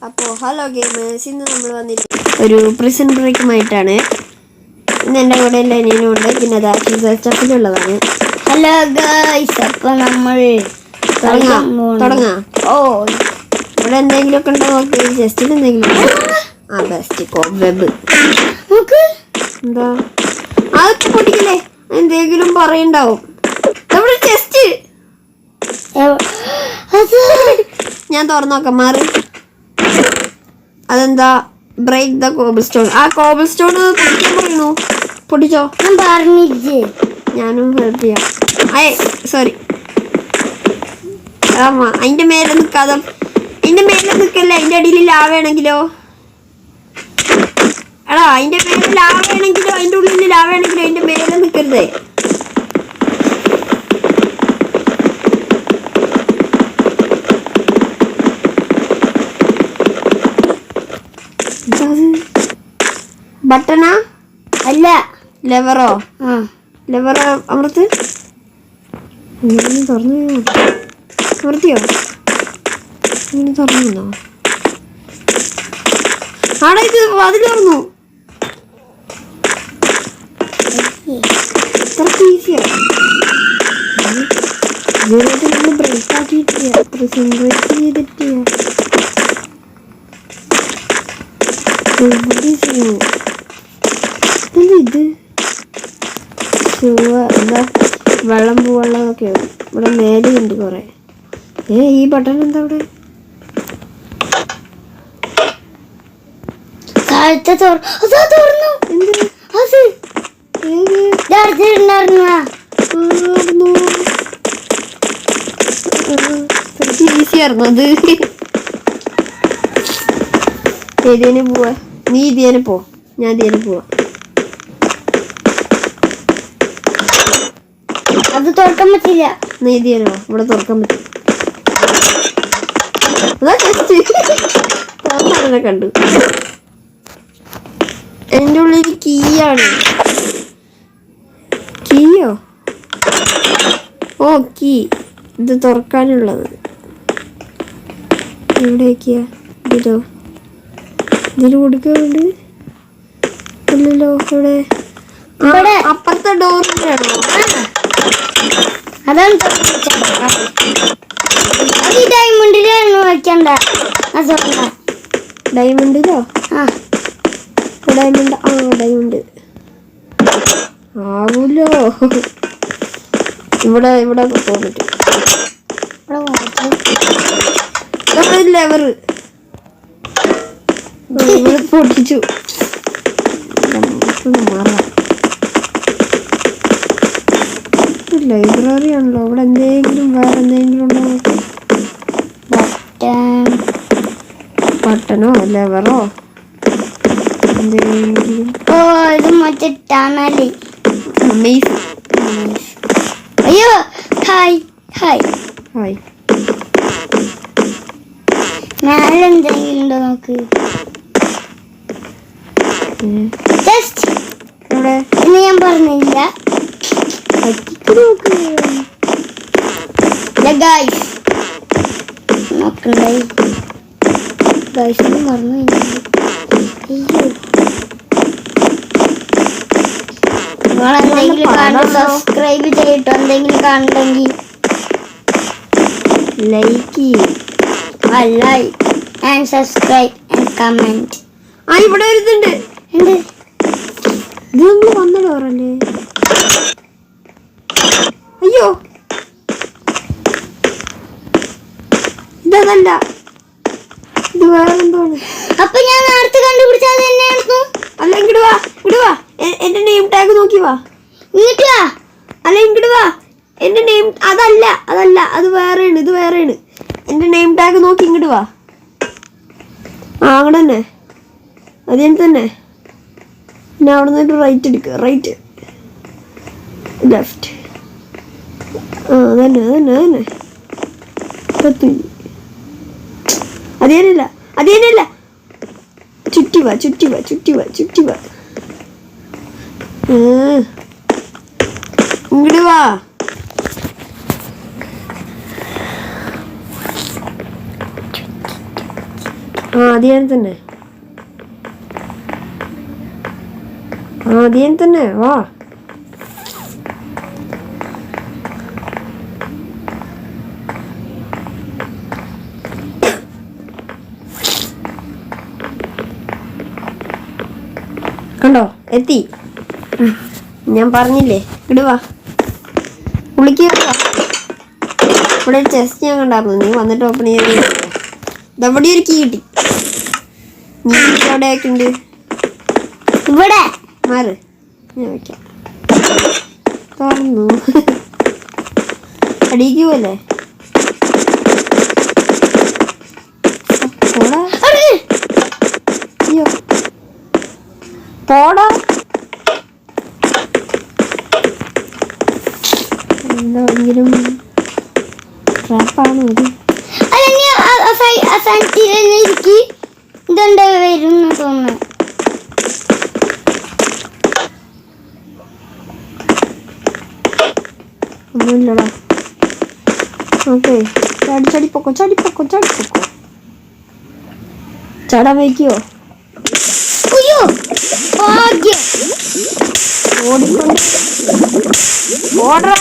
അപ്പോൾ hello gamers, ഇന്ന് നമ്മൾ വന്നിരിക്കുന്നത് ഒരു പ്രിസൺ ബ്രേക്കുമായിട്ടാണ്. ഇന്ന് എൻ്റെ കൂടെ ലെനിനുണ്ട്, പിന്നെ അതാ സ്റ്റഫിലുള്ളതാണ്. ഹലോ ഗൈസ്, അപ്പോൾ നമ്മൾ തുടങ്ങാം. ഇവിടെ എന്തെങ്കിലുമൊക്കെ ഉണ്ടോ നോക്ക്. ജസ്റ്റിന് എന്തെങ്കിലും ബെസ്റ്റ് കോബ് എന്താ അതൊക്കെ പൊട്ടിക്കില്ലേ, എന്തെങ്കിലും പറയണ്ടാവും. നമ്മുടെ ചെസ്റ്റ് ഞാൻ തുറന്നു നോക്കാം. മാറി. അതെന്താ? Break the cobble stone. ആ കോബിൾ സ്റ്റോൺ പൊട്ടിക്കാൻ പറയുന്നു. പൊട്ടിച്ചോ? ഞാൻ പറഞ്ഞില്ലേ, ഞാനും ഹെൽപ്പ് ചെയ്യാം. സോറി. അതിന്റെ മേലെ നിൽക്കാതെ, അതിന്റെ മേലെ നിൽക്കല്ലേ. അതിന്റെ അടിയിൽ ലാവയാണെങ്കിലോ? എടാ, അതിന്റെ മേലെ ലാവയാണെങ്കിലോ, അതിന്റെ ഉള്ളിൽ ലാവയാണെങ്കിലോ അതിന്റെ മേലെ നിൽക്കരുതേ. ബട്ടണാ? അല്ല, ലെവറോ? ലെവർ അമർത്ത്. തുറന്നു അമർത്തിയോ? ഇങ്ങനെ തുറന്നോ? ആടെ ഇത് അതിൽ തുറന്നു. ഇത്രക്ക് ഈസിയോ? ഇതുവരെയായിട്ട് നമ്മൾ ബ്രേക്ക് ആക്കിയിട്ടില്ല. ബ്രേക്ക് ചെയ്തിട്ടില്ല. ഇത് എന്താ വെള്ളം പോവുള്ളതൊക്കെ ഇവിടെ മേലെയുണ്ട് കുറെ. ഈ ബട്ടൺ എന്താ അവിടെ? ഈസിയായിരുന്നു അത്. ഏതിനെ പോവാ? നീ ഇതിനെ പോ, ഞാൻ ഇതിനെ പോവാ. അത് തുറക്കാൻ പറ്റില്ല. നീ ഇതിനോ? ഇവിടെ തുറക്കാൻ പറ്റും. അതാ ജസ്റ്റ് തുറന്നങ്ങനെ കണ്ടു. എൻ്റെ ഉള്ളിൽ കീയാണ്. കീയോ? ഓ, കീ. ഇത് തുറക്കാനുള്ളത് എവിടേക്കാ? ഇതിലോ? ഇതിൽ കൊടുക്കുന്നുണ്ട്. ഇല്ലല്ലോ. ഇവിടെ അപ്പുറത്തെ ഡോറിലാണോ? അതാണ് ഡയമണ്ടിലാണ് വെക്കണ്ട. ഡയമണ്ടിലോ? ഡയമണ്ട്. ഡയമണ്ട് ആവൂലോ. ഇവിടെ ഇവിടെ പോകാൻ പറ്റും. ലെവർ പൊട്ടിച്ചു. ലൈബ്രറി ആണല്ലോ. ഇവിടെ എന്തെങ്കിലും വേറെ എന്തെങ്കിലും ഉണ്ടോ? ബട്ടണോ ലെവറോ എന്തെങ്കിലും? ഇത് മറ്റേ ടണല്. അയ്യോ, ഹായ് ഹായ് ഹായ്. മേലെ എന്തെങ്കിലും ഉണ്ടോ നോക്ക്. ഇവിടെ ഇന്ന് ഞാൻ പറഞ്ഞില്ല. നോക്കണ്ടേ ഗൈസ്, മറന്നു. നിങ്ങളെന്തെങ്കിലും സബ്സ്ക്രൈബ് ചെയ്തിട്ടോ എന്തെങ്കിലും കാണുന്നെങ്കിൽ like like and subscribe and comment. ഇവിടെ ഒരു ഇതുണ്ട്. ഇത് നമ്മൾ വന്ന ഡോറല്ലേ? അയ്യോ, ഇതല്ല, ഇത് വേറെ എന്തോണ്. അപ്പൊ ഞാൻ നേരത്തെ കണ്ടുപിടിച്ചത് തന്നെയായിരുന്നു. അല്ല, ഇങ്ങോട്ട് വാ, ഇങ്ങോട്ട് വാ. എന്റെ നെയിം ടാഗ് നോക്കി വാ. ഇങ്ങോട്ട് വാ. അല്ല, ഇങ്ങോട്ട് വാ. എന്റെ നെയിം അതല്ല, അത് വേറെയാണ്. ഇത് വേറെയാണ്. എന്റെ നെയിം ടാഗ് നോക്കി ഇങ്ങോട്ട് വാ. അങ്ങോട്ട് തന്നെ, അതിന് തന്നെ. പിന്നെ അവിടെ നിന്നിട്ട് റൈറ്റ് എടുക്കുക. Right, left. അതന്നെ. അതേനല്ല. ചുറ്റി വാ. ഇങ്ങോട്ട് വാ. ആദ്യം തന്നെ വാ. കണ്ടോ എത്തി. ഞാൻ പറഞ്ഞില്ലേ ഇടുവാ കുളിക്കുക. ഇവിടെ ചെസ്റ്റ് ഞാൻ കണ്ടായിരുന്നു. നീ വന്നിട്ട് ഓപ്പൺ ചെയ്ത് ഇതവിടെ ഒരു കീ കിട്ടി. നീ എവിടെയൊക്കെ ഉണ്ട്? ഇവിടെ മാറ് ഞാൻ വയ്ക്കാം. തുറന്നു അടിക്കുമല്ലേ? അയ്യോ പോടാ. എന്തെങ്കിലും ട്രാപ്പാണോ ഇത്? ഇതെന്താ വരുന്നു തോന്നുന്നു. ഒന്നുമില്ലടാ. ഓക്കെ ചാടിപ്പൊക്കോ ചാടാൻ വയ്ക്കുവോ? ഭാഗ്യം ഓടിക്കൊണ്ട് ഓടറാ.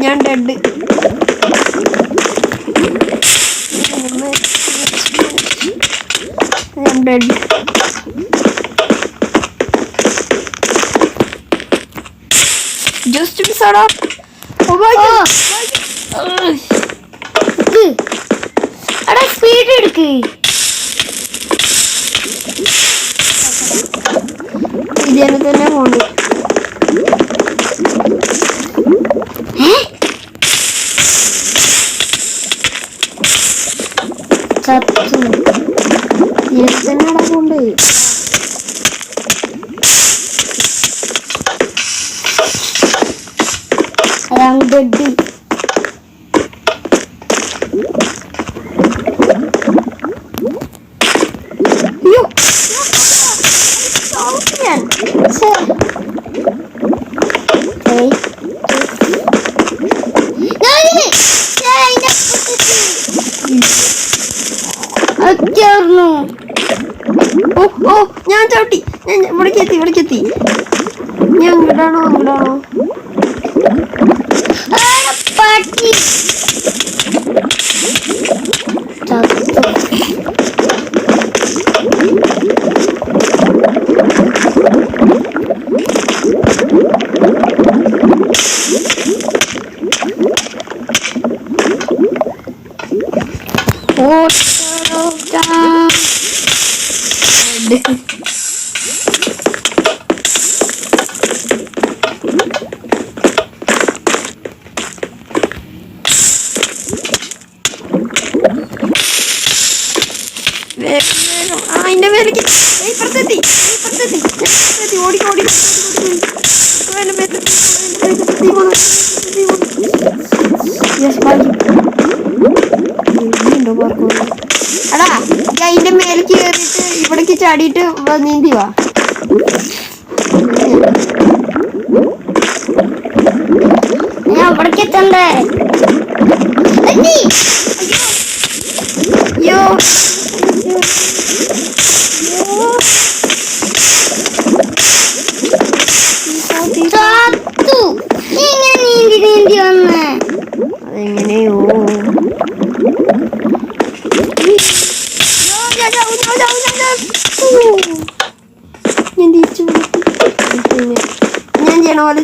ഞാൻ ഡെഡ്. ജസ്റ്റ് മിസ്സാടാ. സ്പീഡ് എടുക്ക്. ഇതിനെ തന്നെ പോണ്ട്. എന്നാടാ പോണ്ട്. ഡെഡ്. ഞാൻ ചവിട്ടി. ഞാൻ ഇവിടേക്ക് എത്തി. ഞാൻ ഇങ്ങോട്ടാണോ പട്ടി അതിന്റെ മേലേക്ക് ഇപ്പുറത്തെത്തി. ഓടി എടാ അതിന്റെ മേലേക്ക് കയറിയിട്ട് ഇവിടേക്ക് ചാടിയിട്ട് നീന്തി വാ. ഞാൻ ഇവിടേക്ക് എത്തണ്ടേ? അയ്യോ നീന്തി വന്ന് അതെങ്ങനെയോ ഞാൻ തിരിച്ചു ഞാൻ ചെയ്യണ പോലെ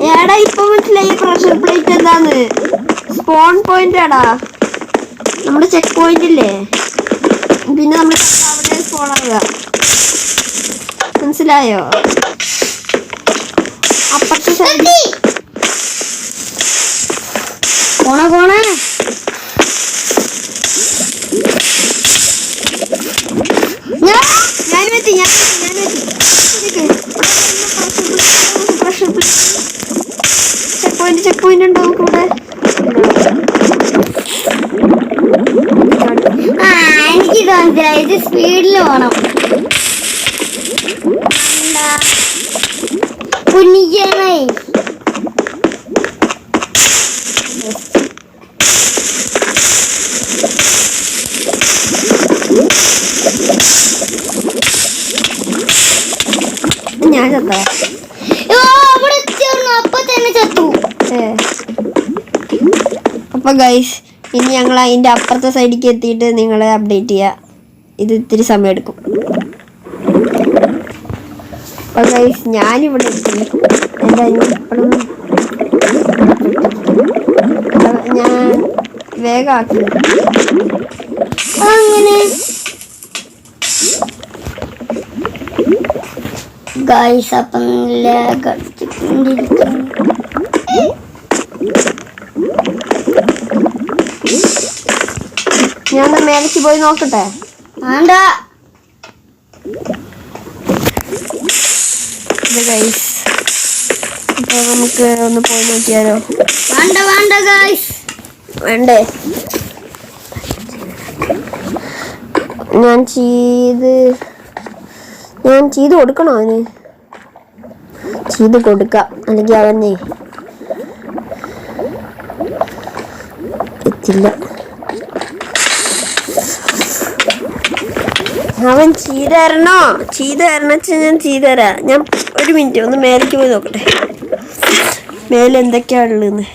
ഏടാ ഇപ്പൊ മനസ്സിലായി പ്രഷർ പ്ലേറ്റ് എന്താന്ന്? സ്പോൺ പോയിന്റ് ആടാ. നമ്മുടെ ചെക്ക് പോയിന്റ് ഇല്ലേ, പിന്നെ നമ്മൾ അവിടെ സ്പോൺ ആവുക. മനസ്സിലായോ? അപ്പുറത്തെ സൈഡ് പോണ ഞാനെത്തി ചെക്ക് പോയിന്റ് ഉണ്ടോ നമുക്ക് ഇവിടെ? മനസ്സിലായി. ഇത് സ്പീഡിൽ പോണം. കുഞ്ഞിക്കണേ. ഞാൻ ചത്ത അവിടെ ചേർന്നു. അപ്പൊ തന്നെ ചത്തു. അപ്പൊ ഗൈസ് ഇനി ഞങ്ങൾ അതിന്റെ അപ്പുറത്തെ സൈഡിലേക്ക് എത്തിയിട്ട് നിങ്ങളെ അപ്ഡേറ്റ് ചെയ്യാം. ഇത് ഇത്തിരി സമയം എടുക്കും. അപ്പൊ ഗൈസ് ഞാനിവിടെ എത്തി. എന്താ ഞാൻ വേഗം ആക്കി. അങ്ങനെ ഗൈസ് അപ്പം ലാഗടിച്ചുകൊണ്ടിരിക്കുന്നു. ഞാൻ മേലേക്ക് പോയി നോക്കട്ടെ. വേണ്ട. ഗൈസ് അപ്പൊ നമുക്ക് ഒന്ന് പോയി നോക്കിയാലോ? വേണ്ട വേണ്ട ഗൈസ്. വേണ്ടേ? ഞാൻ ചെയ്ത് കൊടുക്കണോ അവന്? ചെയ്ത് കൊടുക്കാം, അല്ലെങ്കിൽ അവനെ എത്തില്ല. അവൻ ചെയ്ത് തരണോ? ചെയ്ത് തരണ ഞാൻ ചെയ്തു തരാം. ഞാൻ ഒരു മിനിറ്റ് ഒന്ന് മേലേക്ക് പോയി നോക്കട്ടെ മേലെ എന്തൊക്കെയാ ഉള്ളതെന്ന്.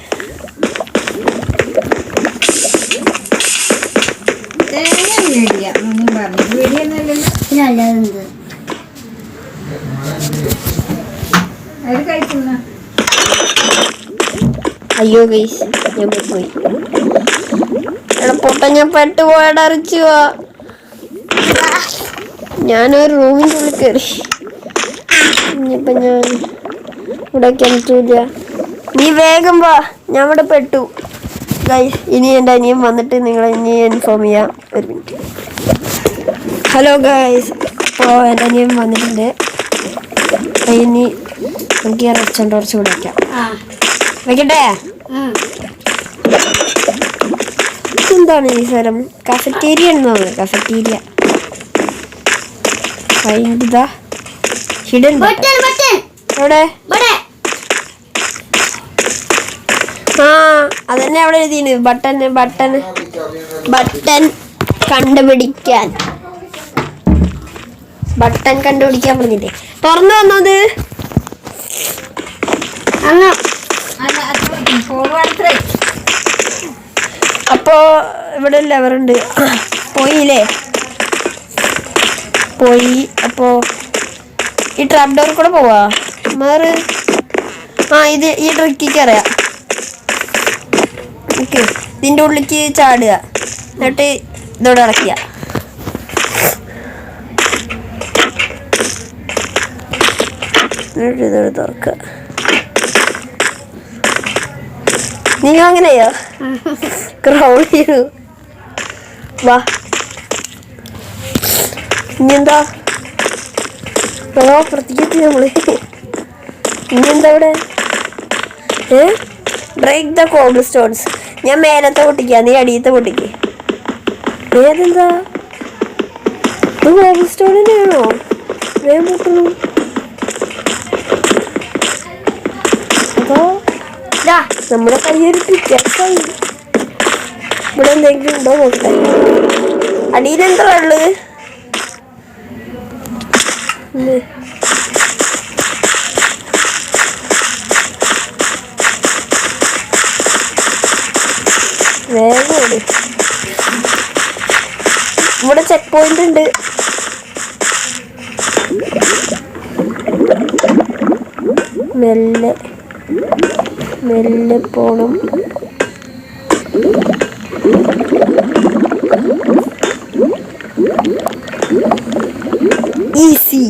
അയ്യോ ഗൈസ് ഞാൻ പോയി. എടാ പൊട്ട, ഞാൻ പെട്ടുപോയടാ. അറിച്ചു ഞാനൊരു റൂമിൻ്റെ ഉള്ളിൽ കയറി. ഇനിയിപ്പൊ ഞാൻ ഇവിടെ കിണറ്റില്ല. നീ വേഗം വാ, ഞാൻ ഇവിടെ പെട്ടു ഗൈസ്. ഇനി എൻ്റെ അനിയൻ വന്നിട്ട് നിങ്ങളെ ഇനി ഇൻഫോം ചെയ്യാം. ഒരു മിനിറ്റ്. ഹലോ ഗൈസ്, അപ്പോൾ എൻ്റെ അനിയൻ വന്നിട്ടുണ്ട്. ഇനി എനിക്ക് റെസ്റ്റോറൻറ്റ് കുറച്ച് കൂടെ വയ്ക്കാം. വയ്ക്കട്ടെ? എന്താണ് ഈ സ്ഥലം? കഫറ്റേരിയ ആണെന്ന് തോന്നുന്നു. Cafeteria hidden. എവിടെ? ആ അതന്നെ അവിടെ എഴുതിന്. ബട്ടൺ കണ്ടുപിടിക്കാൻ പറഞ്ഞില്ലേ? തുറന്നു വന്നത്. അപ്പോ ഇവിടെ ലെവറുണ്ട്. പോയില്ലേ? പോയി. അപ്പോ ഈ ട്രാപ്പ് ഡോർ കൂടെ പോവാ മാറ്. ഇത് ഈ ട്രിക്കിക്ക് അറിയാം. ഓക്കെ, ഇതിൻ്റെ ഉള്ളിലേക്ക് ചാടുക, എന്നിട്ട് ഇതോടെ ഇറക്കുക. എന്നിട്ട് ഇതോടെ തുറക്കുക. നിങ്ങൾ അങ്ങനെയോ? ക്രൗൾ ചെയ്തു. വാ. ഇനിയെന്താ? പ്രത്യേകിച്ച് നമ്മള് ഇനിയെന്താ ഇവിടെ? Break the cobble stones. ഞാൻ മേലത്തെ പൊട്ടിക്കുക, നീ അടിയത്തെ പൊട്ടിക്ക്. ഏതെന്താ? ഇത് കോബിൾ സ്റ്റോണിനാണോ? വേഗം പൊട്ടണു. അതോ നമ്മുടെ കയ്യൊരു പിക്കായി. ഇവിടെ എന്തെങ്കിലും ഉണ്ടോ നോക്കട്ടെ. അടിയിലെന്താ ഉള്ളത്? വേഗം ഇവിടെ ചെക്ക് പോയിന്റ് ഉണ്ട്. മെല്ലെ മെല്ലെ പോണം. Easy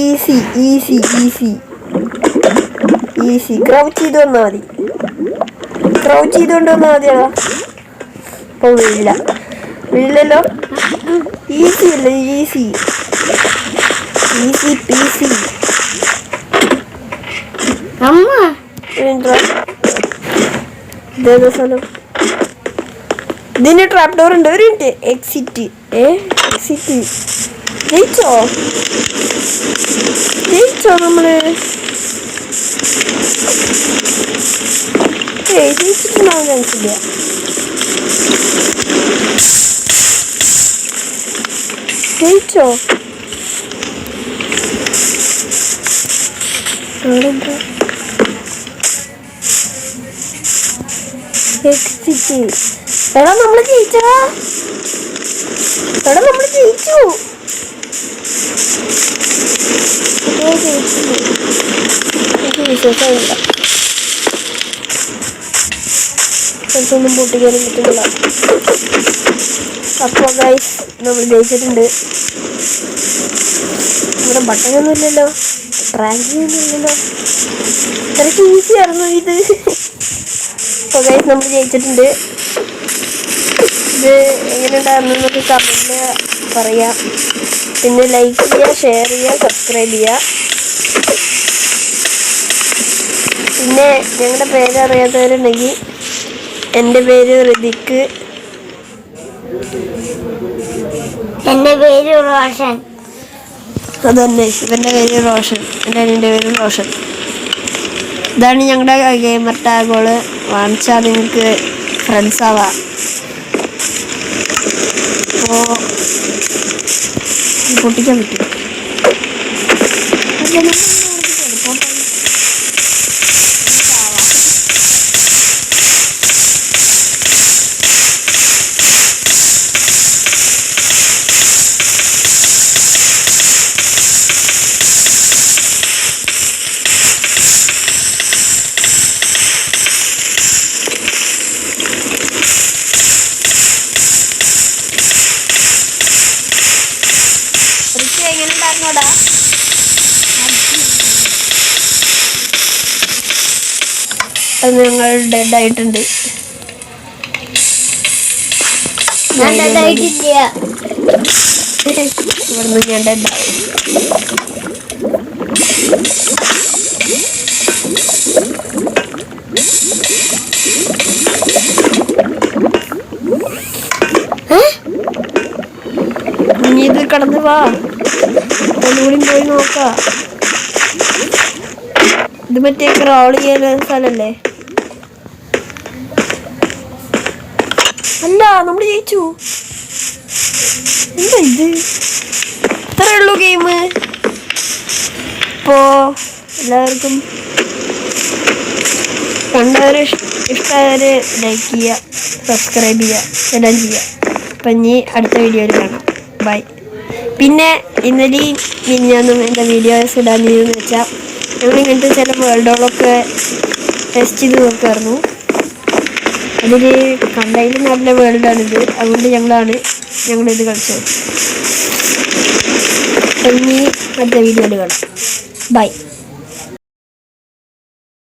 easy easy easy easy. Crouch ചെയ്ത് വന്നാൽ മതി. ക്രൗച്ച് ചെയ്തുകൊണ്ട് വന്നാൽ മതിയാ. ഇപ്പൊ വീഴില്ലല്ലോ. ഈസി അല്ലേ? Easy easy peasy. അമ്മ ഇതേതാ സ്ഥലം? ഇതിന് ട്രാപ്പ് ഡോർ ഉണ്ട്. ഒരു മിനിറ്റ്. എക്സിറ്റ്. എക്സിറ്റ്. ജയിച്ചോ നമ്മള്? ജയിച്ചിട്ടുണ്ടാവും ചാൻസില്ല. ജയിച്ചോ? എക്സിറ്റ്. എടാ നമ്മള് ജയിച്ചടാ. നമ്മള് ജയിച്ചു. എനിക്ക് വിശ്വാസമില്ല. ഒന്നും പൊട്ടിക്കാനും പറ്റുന്നില്ല. അപ്പോൾ ഗൈസ് നമ്മൾ ജയിച്ചിട്ടുണ്ട്. ഇവിടെ ബട്ടനൊന്നും ഇല്ലല്ലോ, ട്രാക്കിംഗ് ഇല്ലല്ലോ. ഇത്രയ്ക്ക് ഈസി ആയിരുന്നു ഇത്. അപ്പോൾ ഗൈസ് നമ്മൾ ജയിച്ചിട്ടുണ്ട്. ഇത് എങ്ങനെ ഉണ്ടായിരുന്നു എന്നൊക്കെ കമൻറ്റ് പറയാം. പിന്നെ ലൈക്ക് ചെയ്യുക, ഷെയർ ചെയ്യുക, സബ്സ്ക്രൈബ് ചെയ്യുക. പിന്നെ ഞങ്ങളുടെ പേര് അറിയാത്തവരുണ്ടെങ്കിൽ എൻ്റെ പേര് ഋതിക്ക്. എൻ്റെ പേര് റോഷൻ. അതന്നെ, ഇവൻ്റെ പേര് റോഷൻ. എൻ്റെ പേര് റോഷൻ. ഇതാണ് ഞങ്ങളുടെ ഗെയിമർ ടാഗുകൾ. വാങ്ങിച്ചാൽ നിങ്ങൾക്ക് ഫ്രണ്ട്സ് ആവാം. അപ്പോൾ പൊട്ടിക്കാൻ പറ്റും. എങ്ങനെ ഉണ്ടായിരുന്നോടാ? അത് ഞങ്ങൾ ഡെഡ് ആയിട്ടുണ്ട്. ഇവിടുന്ന് ഞാൻ ഡെഡ് ആവും. നീ ഇത് കടന്നു വാ, ഒന്നുകൂടി പോയി നോക്കാം. ഇത് മറ്റേ ക്രൗൾ ചെയ്യുന്ന സ്ഥലല്ലേ? അല്ല, നമ്മൾ ജയിച്ചു. എന്താ ഇത്? ഇത്രേ ഉള്ളൂ ഗെയിം. അപ്പോൾ എല്ലാവർക്കും കണ്ടവർ ഇഷ്ടമായവർ ലൈക്ക് ചെയ്യുക, സബ്സ്ക്രൈബ് ചെയ്യുക, എല്ലാം ചെയ്യുക. അപ്പം ഇനി അടുത്ത വീഡിയോയിൽ കാണാം. ബൈ. പിന്നെ ഇന്നലെയും മിനിഞ്ഞാന്നും എൻ്റെ വീഡിയോസ് ഇടാനിരുന്നു വെച്ചാൽ ഞങ്ങളിങ്ങനത്തെ ചില വേൾഡുകളൊക്കെ ടെസ്റ്റ് ചെയ്ത് നോക്കായിരുന്നു. അതിൽ കണ്ടതിൽ നല്ല വേൾഡാണിത്. അതുകൊണ്ട് ഞങ്ങളിത് കളിച്ചത്. ഇനി അടുത്ത വീഡിയോയിൽ കാണാം. ബൈ.